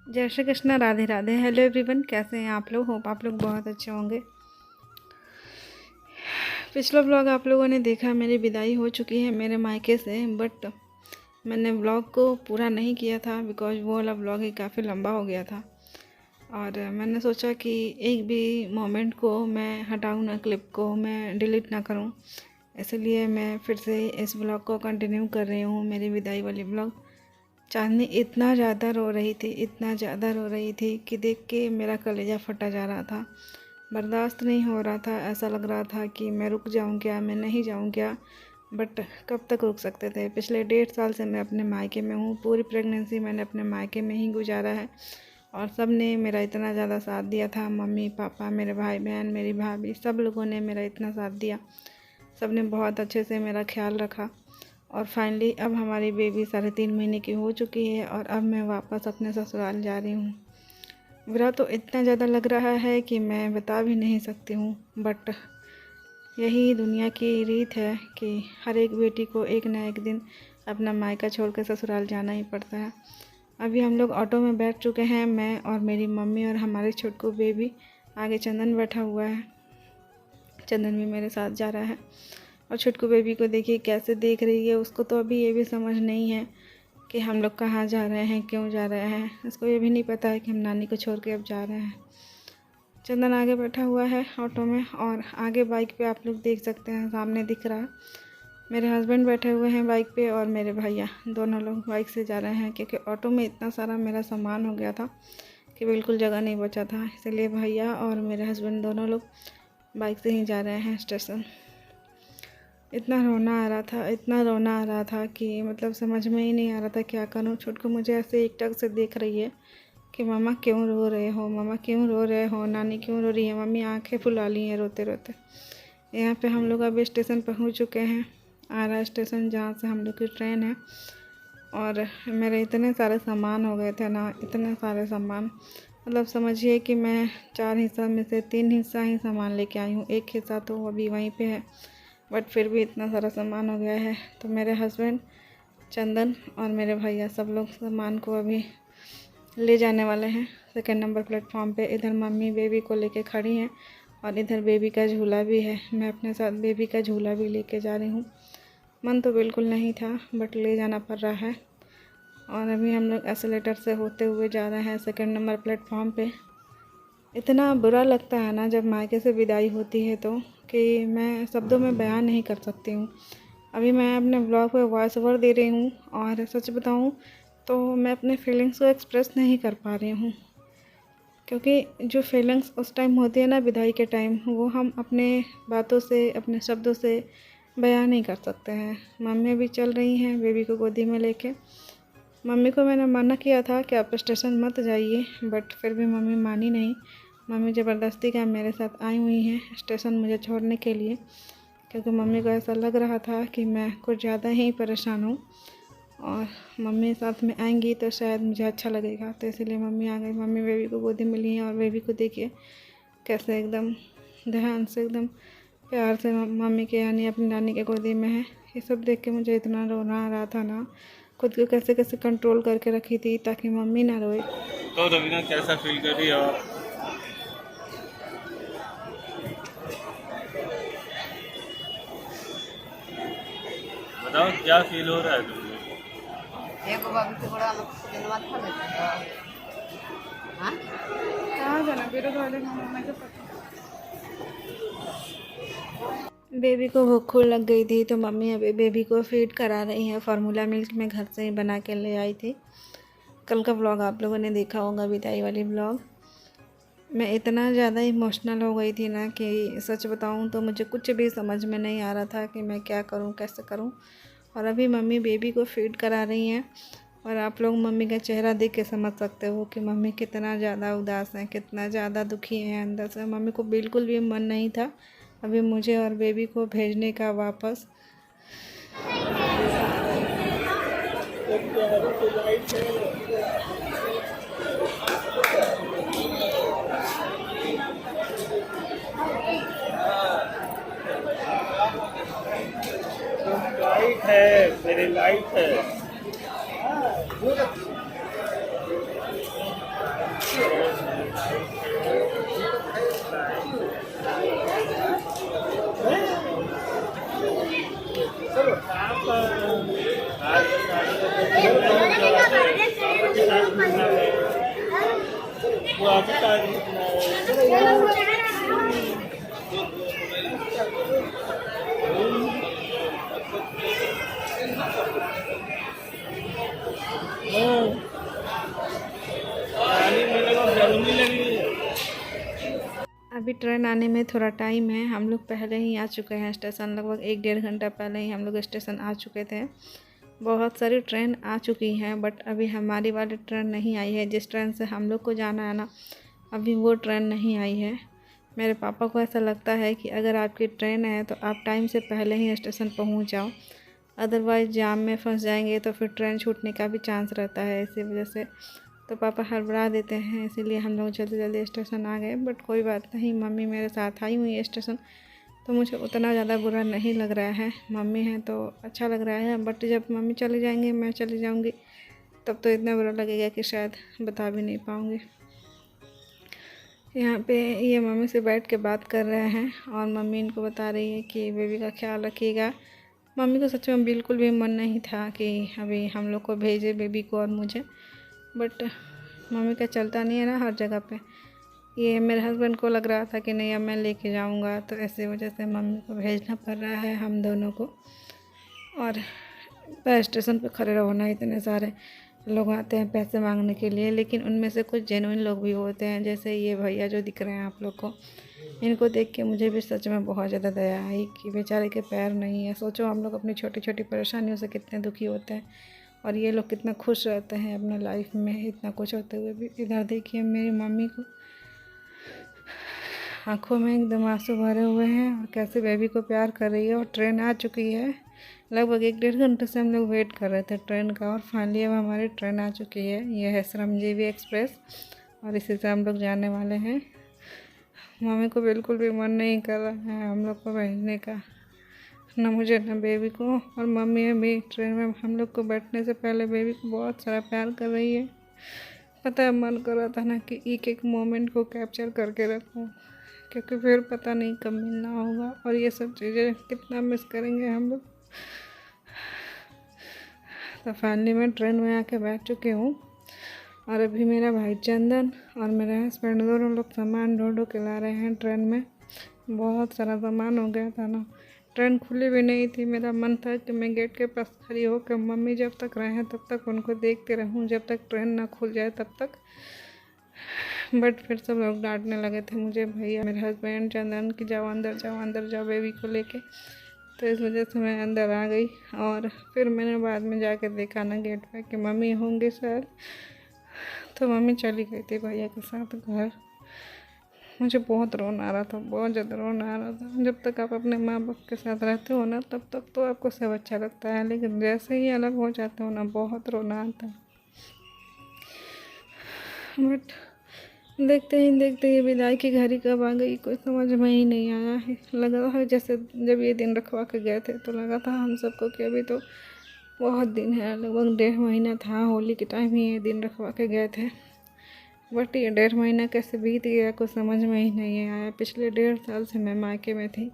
जय Shri Krishna, Radhe Radhe. Hello everyone, कैसे हैं आप लोग? होप आप लोग बहुत अच्छे होंगे। पिछला व्लॉग आप लोगों ने देखा, मेरी विदाई हो चुकी है मेरे मायके से, बट मैंने व्लॉग को पूरा नहीं किया था बिकॉज वो वाला व्लॉग ही काफ़ी लंबा हो गया था। और मैंने सोचा कि एक भी मोमेंट को मैं हटाऊँ ना, क्लिप को मैं डिलीट ना करूँ, इसलिए मैं फिर से इस व्लॉग को कंटिन्यू कर रही हूँ, मेरी विदाई वाली व्लॉग। चांदनी इतना ज़्यादा रो रही थी, इतना ज़्यादा रो रही थी कि देख के मेरा कलेजा फटा जा रहा था। बर्दाश्त नहीं हो रहा था, ऐसा लग रहा था कि मैं रुक जाऊं क्या, मैं नहीं जाऊं क्या। बट कब तक रुक सकते थे। पिछले 1.5 साल से मैं अपने मायके में हूँ। पूरी प्रेगनेंसी मैंने अपने मायके में ही गुजारा है और सब ने मेरा इतना ज़्यादा साथ दिया था। मम्मी पापा, मेरे भाई बहन, मेरी भाभी, सब लोगों ने मेरा इतना साथ दिया। सब ने बहुत अच्छे से मेरा ख्याल रखा। और फाइनली अब हमारी बेबी 3.5 महीने की हो चुकी है और अब मैं वापस अपने ससुराल जा रही हूँ। बुरा तो इतना ज़्यादा लग रहा है कि मैं बता भी नहीं सकती हूँ, बट यही दुनिया की रीत है कि हर एक बेटी को एक ना एक दिन अपना मायका छोड़ कर ससुराल जाना ही पड़ता है। अभी हम लोग ऑटो में बैठ चुके हैं, मैं और मेरी मम्मी और हमारे छोटकू बेबी। आगे चंदन बैठा हुआ है, चंदन भी मेरे साथ जा रहा है। और छुटकू बेबी को देखिए कैसे देख रही है। उसको तो अभी ये भी समझ नहीं है कि हम लोग कहाँ जा रहे हैं, क्यों जा रहे हैं। उसको ये भी नहीं पता है कि हम नानी को छोड़ के अब जा रहे हैं। चंदन आगे बैठा हुआ है ऑटो में और आगे बाइक पे आप लोग देख सकते हैं, सामने दिख रहा है मेरे हस्बैंड बैठे हुए हैं बाइक पे और मेरे भैया, दोनों लोग बाइक से जा रहे हैं क्योंकि ऑटो में इतना सारा मेरा सामान हो गया था कि बिल्कुल जगह नहीं बचा था। इसलिए भैया और मेरे हस्बैंड दोनों लोग बाइक से ही जा रहे हैं स्टेशन। इतना रोना आ रहा था, इतना रोना आ रहा था कि मतलब समझ में ही नहीं आ रहा था क्या करूं। छुटकू मुझे ऐसे एकटक से देख रही है कि मम्मा क्यों रो रहे हो, मम्मा क्यों रो रहे हो, नानी क्यों रो रही है। मम्मी आंखें फुला ली हैं रोते रोते। यहाँ पे हम लोग अब स्टेशन पहुँच चुके हैं, आरा स्टेशन, जहाँ से हम लोग की ट्रेन है। और मेरे इतने सारे सामान हो गए थे ना, इतने सारे सामान, मतलब समझिए कि मैं 4 हिस्सा में से 3 हिस्सा ही सामान लेके आई हूँ। एक हिस्सा तो अभी वहीं पे है, बट फिर भी इतना सारा सामान हो गया है। तो मेरे हस्बैंड, चंदन और मेरे भैया सब लोग सामान को अभी ले जाने वाले हैं 2 नंबर प्लेटफॉर्म पे। इधर मम्मी बेबी को लेके खड़ी हैं और इधर बेबी का झूला भी है। मैं अपने साथ बेबी का झूला भी लेके जा रही हूँ। मन तो बिल्कुल नहीं था बट ले जाना पड़ रहा है। और अभी हम लोग एस्केलेटर से होते हुए जा रहे हैं 2 नंबर प्लेटफॉर्म पे। इतना बुरा लगता है ना जब मायके से विदाई होती है तो, कि मैं शब्दों में बयान नहीं कर सकती हूँ। अभी मैं अपने ब्लॉग पे वॉइस ओवर दे रही हूँ और सच बताऊँ तो मैं अपने फीलिंग्स को एक्सप्रेस नहीं कर पा रही हूँ, क्योंकि जो फीलिंग्स उस टाइम होती है ना विदाई के टाइम, वो हम अपने बातों से, अपने शब्दों से बयान नहीं कर सकते हैं। मम्मी भी चल रही हैं बेबी को गोदी में लेके। मम्मी को मैंने मना किया था कि आप स्टेशन मत जाइए, बट फिर भी मम्मी मानी नहीं। मम्मी ज़बरदस्ती का मेरे साथ आई हुई हैं स्टेशन मुझे छोड़ने के लिए, क्योंकि मम्मी को ऐसा लग रहा था कि मैं कुछ ज़्यादा ही परेशान हूँ और मम्मी साथ में आएंगी तो शायद मुझे अच्छा लगेगा। तो इसीलिए मम्मी आ गई। मम्मी बेबी को गोदी में ली हैं और बेबी को देखिए कैसे एकदम ध्यान से, एकदम प्यार से मम्मी के यानी अपनी नानी के गोदी में है। ये सब देख के मुझे इतना रोना आ रहा था ना, खुद को कैसे कैसे कंट्रोल करके रखी थी ताकि मम्मी ना रोए। तो रवीना कैसा फील कर रही हो? बताओ क्या फील हो रहा है तुमको? एगो बाबू के बड़ा लोग से दिनवा था ले हां कहाँ जाना विरोध वाले मम्मा को पता। बेबी को भूख लग गई थी तो मम्मी अभी बेबी को फीड करा रही है। फार्मूला मिल्क मैं घर से ही बना के ले आई थी। कल का व्लॉग आप लोगों ने देखा होगा, विदाई वाली व्लॉग। मैं इतना ज़्यादा इमोशनल हो गई थी ना कि सच बताऊं तो मुझे कुछ भी समझ में नहीं आ रहा था कि मैं क्या करूं, कैसे करूं। और अभी मम्मी बेबी को फीड करा रही हैं और आप लोग मम्मी का चेहरा देख के समझ सकते हो कि मम्मी कितना ज़्यादा उदास हैं, कितना ज़्यादा दुखी हैं अंदर से। मम्मी को बिल्कुल भी मन नहीं था अभी मुझे और बेबी को भेजने का वापस। लाइट है, मेरी लाइट है। अभी ट्रेन आने में थोड़ा टाइम है। हम लोग पहले ही आ चुके हैं स्टेशन, लगभग 1-1.5 घंटा पहले ही हम लोग स्टेशन आ चुके थे। बहुत सारी ट्रेन आ चुकी हैं बट अभी हमारी वाली ट्रेन नहीं आई है। जिस ट्रेन से हम लोग को जाना है ना, अभी वो ट्रेन नहीं आई है। मेरे पापा को ऐसा लगता है कि अगर आपकी ट्रेन है तो आप टाइम से पहले ही स्टेशन पहुंच जाओ, अदरवाइज़ जाम में फंस जाएंगे तो फिर ट्रेन छूटने का भी चांस रहता है। इसी वजह से तो पापा हड़बड़ा देते हैं, इसीलिए हम लोग जल्दी जल्दी स्टेशन आ गए। बट कोई बात नहीं, मम्मी मेरे साथ आई हुई है स्टेशन, तो मुझे उतना ज़्यादा बुरा नहीं लग रहा है। मम्मी है तो अच्छा लग रहा है, बट जब मम्मी चली जाएंगी, मैं चली जाऊंगी, तब तो इतना बुरा लगेगा कि शायद बता भी नहीं पाऊँगी। यहाँ पे ये मम्मी से बैठ के बात कर रहे हैं और मम्मी इनको बता रही है कि बेबी का ख्याल रखिएगा। मम्मी को सच में बिल्कुल भी मन नहीं था कि अभी हम लोग को भेजे बेबी को और मुझे, बट मम्मी का चलता नहीं है ना हर जगह पे। ये मेरे हस्बैंड को लग रहा था कि नहीं अब मैं लेके जाऊंगा, तो ऐसी वजह से मम्मी को भेजना पड़ रहा है हम दोनों को। और बस स्टेशन पे खड़े रहो ना, इतने सारे लोग आते हैं पैसे मांगने के लिए, लेकिन उनमें से कुछ जेन्युइन लोग भी होते हैं। जैसे ये भैया जो दिख रहे हैं आप लोग को, इनको देख के मुझे भी सच में बहुत ज़्यादा दया आई कि बेचारे के पैर नहीं है। सोचो हम लोग अपनी छोटी छोटी परेशानियों से कितने दुखी होते हैं और ये लोग कितना खुश रहते हैं अपने लाइफ में इतना कुछ होते हुए भी। इधर देखिए मेरी मम्मी को आँखों में एकदम आंसू भरे हुए हैं और कैसे बेबी को प्यार कर रही है। और ट्रेन आ चुकी है, लगभग 1-1.5 घंटे से हम लोग वेट कर रहे थे ट्रेन का, और फाइनली अब हमारी ट्रेन आ चुकी है। ये है श्रमजीवी एक्सप्रेस और इसी से हम लोग जाने वाले हैं। मम्मी को बिल्कुल भी मन नहीं कर रहा है हम लोग को भेजने का, ना मुझे ना बेबी को। और मम्मी भी ट्रेन में हम लोग को बैठने से पहले बेबी को बहुत सारा प्यार कर रही है। पता है मन कर रहा था ना कि एक एक मोमेंट को कैप्चर करके रखूं, क्योंकि फिर पता नहीं कब मिलना होगा और ये सब चीज़ें कितना मिस करेंगे हम लोग। तो फाइनली मैं ट्रेन में आके बैठ चुकी हूँ और अभी मेरा भाई चंदन और मेरे हस्बैंड दोनों लोग सामान ढो के ला रहे हैं ट्रेन में। बहुत सारा सामान हो गया था ना, ट्रेन खुली भी नहीं थी। मेरा मन था कि मैं गेट के पास खड़ी होकर मम्मी जब तक रहें तब तक उनको देखते रहूं, जब तक ट्रेन ना खुल जाए तब तक। बट फिर सब लोग डांटने लगे थे मुझे, भैया मेरे हस्बैंड चंदन की जाओ अंदर जाओ बेबी को लेके। तो इस वजह से मैं अंदर आ गई और फिर मैंने बाद में जाके देखा ना गेट पे कि मम्मी होंगे शायद, तो मम्मी चली गई थी भैया के साथ घर। मुझे बहुत रोना आ रहा था, बहुत ज़्यादा रोना आ रहा था। जब तक आप अपने माँ बाप के साथ रहते हो ना तब तक तो आपको सब अच्छा लगता है, लेकिन जैसे ही अलग हो जाते हो ना बहुत रोना आता है। बट देखते ही विदाई की घड़ी कब आ गई कोई समझ में ही नहीं आया है। लगा है जैसे जब ये दिन रखवा के गए थे तो लगा था हम सबको कि अभी तो बहुत दिन है, लगभग 1.5 महीना था, होली के टाइम ही ये दिन रखवा के गए थे। बट ये 1.5 महीना कैसे बीत गया कुछ समझ में ही नहीं आया। पिछले 1.5 साल से मैं मायके में थी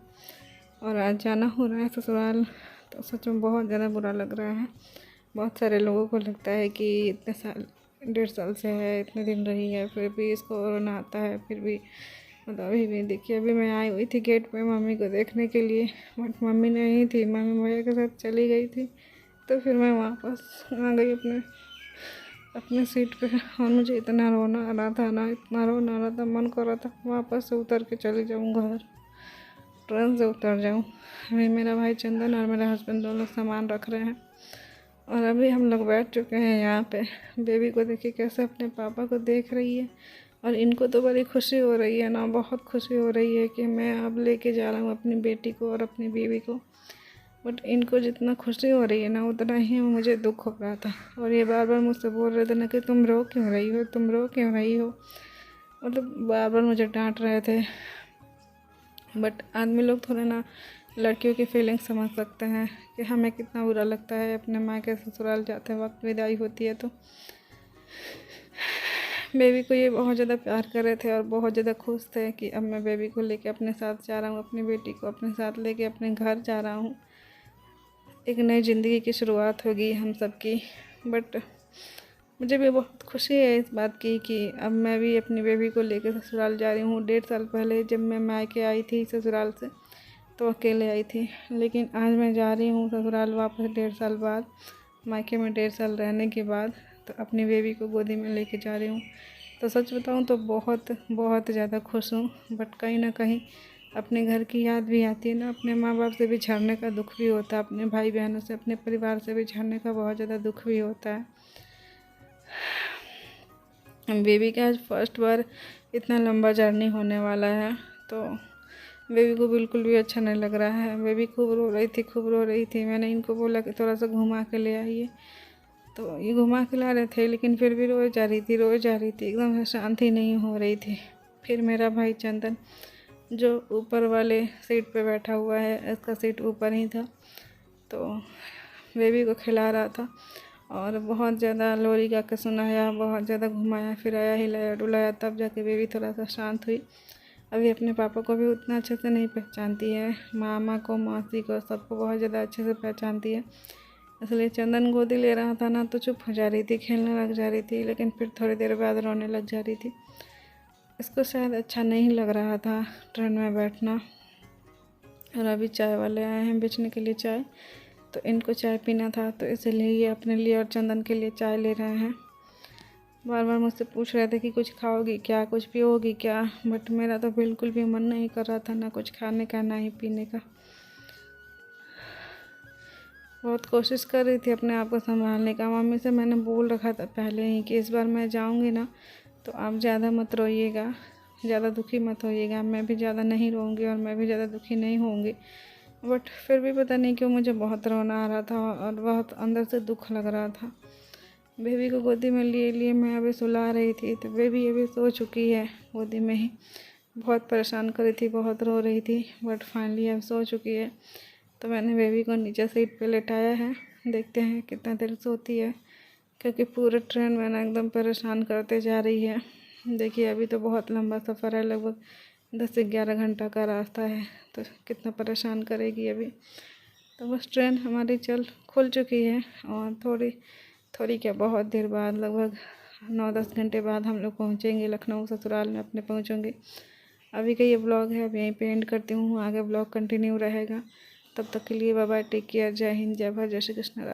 और आज जाना हो रहा है ससुराल, तो सच में बहुत ज़्यादा बुरा लग रहा है। बहुत सारे लोगों को लगता है कि इतने साल 1.5 साल से है, इतने दिन रही है, फिर भी इसको रोना आता है, फिर भी मतलब अभी भी देखिए अभी मैं आई हुई थी गेट पे मम्मी को देखने के लिए, बट मम्मी नहीं थी, मम्मी भैया के साथ चली गई थी। तो फिर मैं वापस आ गई अपने सीट पे और मुझे इतना रोना आ रहा था ना, इतना रोना आ रहा था, मन कर रहा था वापस से उतर के चली जाऊँ घर, ट्रेन से उतर जाऊँ। अभी मेरा भाई चंदन और मेरा हस्बैंड दोनों सामान रख रहे हैं और अभी हम लोग बैठ चुके हैं यहाँ पे। बेबी को देखिए कैसे अपने पापा को देख रही है और इनको तो बड़ी खुशी हो रही है ना, बहुत खुशी हो रही है कि मैं अब लेके जा रहा हूँ अपनी बेटी को और अपनी बीवी को। बट इनको जितना खुशी हो रही है ना उतना ही मुझे दुख हो रहा था। और ये बार बार मुझसे बोल रहे थे ना कि तुम रो क्यों रही हो, तुम रो क्यों रही हो, मतलब बार बार मुझे डांट रहे थे। बट आदमी लोग थोड़ा ना लड़कियों की फीलिंग्स समझ सकते हैं कि हमें कितना बुरा लगता है अपने माँ के ससुराल जाते वक्त विदाई होती है तो। बेबी को ये बहुत ज़्यादा प्यार कर रहे थे और बहुत ज़्यादा खुश थे कि अब मैं बेबी को लेके अपने साथ जा रहा हूँ, अपनी बेटी को अपने साथ लेके अपने घर जा रहा हूँ। एक नई ज़िंदगी की शुरुआत होगी हम सब की। बट मुझे भी बहुत खुशी है इस बात की कि अब मैं भी अपनी बेबी को लेकर ससुराल जा रही हूँ। 1.5 साल पहले जब मैं मायके आई थी ससुराल से तो अकेले आई थी, लेकिन आज मैं जा रही हूँ ससुराल वापस 1.5 साल बाद। मायके में 1.5 साल रहने के बाद तो अपनी बेबी को गोदी में लेके जा रही हूँ। तो सच बताऊँ तो बहुत बहुत ज़्यादा खुश हूँ। बट कहीं ना कहीं अपने घर की याद भी आती है ना। अपने माँ बाप से बिछड़ने का दुख भी होता है, अपने भाई बहनों से, अपने परिवार से बिछड़ने का बहुत ज़्यादा दुख भी होता है। बेबी का आज फर्स्ट बार इतना लंबा जर्नी होने वाला है तो बेबी को बिल्कुल भी अच्छा नहीं लग रहा है। बेबी खूब रो रही थी। मैंने इनको बोला कि थोड़ा सा घुमा के ले आइए, तो ये घुमा के ला रहे थे लेकिन फिर भी रोए जा रही थी, एकदम से शांति नहीं हो रही थी। फिर मेरा भाई चंदन जो ऊपर वाले सीट पे बैठा हुआ है, इसका सीट ऊपर ही था, तो बेबी को खिला रहा था और बहुत ज़्यादा लोरी गा के सुनाया, बहुत ज़्यादा घुमाया फिराया, हिलाया डुलाया, तब जाके बेबी थोड़ा सा शांत हुई। अभी अपने पापा को भी उतना अच्छे से नहीं पहचानती है, मामा को, मौसी को, सबको बहुत ज़्यादा अच्छे से पहचानती है। इसलिए चंदन गोदी ले रहा था ना तो चुप हो जा रही थी, खेलने लग जा रही थी, लेकिन फिर थोड़ी देर बाद रोने लग जा रही थी। इसको शायद अच्छा नहीं लग रहा था ट्रेन में बैठना। और अभी चाय वाले आए हैं बेचने के लिए चाय, तो इनको चाय पीना था तो इसलिए ये अपने लिए और चंदन के लिए चाय ले रहे हैं। बार बार मुझसे पूछ रहे थे कि कुछ खाओगी क्या, कुछ पियोगी क्या, बट मेरा तो बिल्कुल भी मन नहीं कर रहा था, ना कुछ खाने का ना ही पीने का। बहुत कोशिश कर रही थी अपने आप को संभालने का। मम्मी से मैंने बोल रखा था पहले ही कि इस बार मैं जाऊंगी ना तो आप ज़्यादा मत रोइएगा, ज़्यादा दुखी मत होइएगा। मैं भी ज़्यादा नहीं रोऊंगी और मैं भी ज़्यादा दुखी नहीं होंगी। बट फिर भी पता नहीं क्यों मुझे बहुत रोना आ रहा था और बहुत अंदर से दुख लग रहा था। बेबी को गोदी में लिए लिए मैं अभी सुला रही थी तो बेबी अभी सो चुकी है गोदी में ही। बहुत परेशान कर रही थी, बहुत रो रही थी, बट फाइनली अब सो चुकी है। तो मैंने बेबी को नीचे सीट पे लेटाया है, देखते हैं कितना देर सोती है, क्योंकि पूरे ट्रेन में ना एकदम परेशान करते जा रही है। देखिए अभी तो बहुत लंबा सफ़र है, लगभग 10 से 11 घंटा का रास्ता है, तो कितना परेशान करेगी अभी। तो बस ट्रेन हमारी खुल चुकी है और थोड़ी क्या बहुत देर बाद, लगभग 9-10 घंटे बाद हम लोग पहुँचेंगे लखनऊ, ससुराल में अपने पहुँचेंगे। अभी का ये ब्लॉग है अब यहीं पे एंड करती हूँ, आगे ब्लॉग कंटिन्यू रहेगा। तब तक के लिए बाय बाय, टेक केयर, जय हिंद, जय भारत, जय श्री कृष्ण।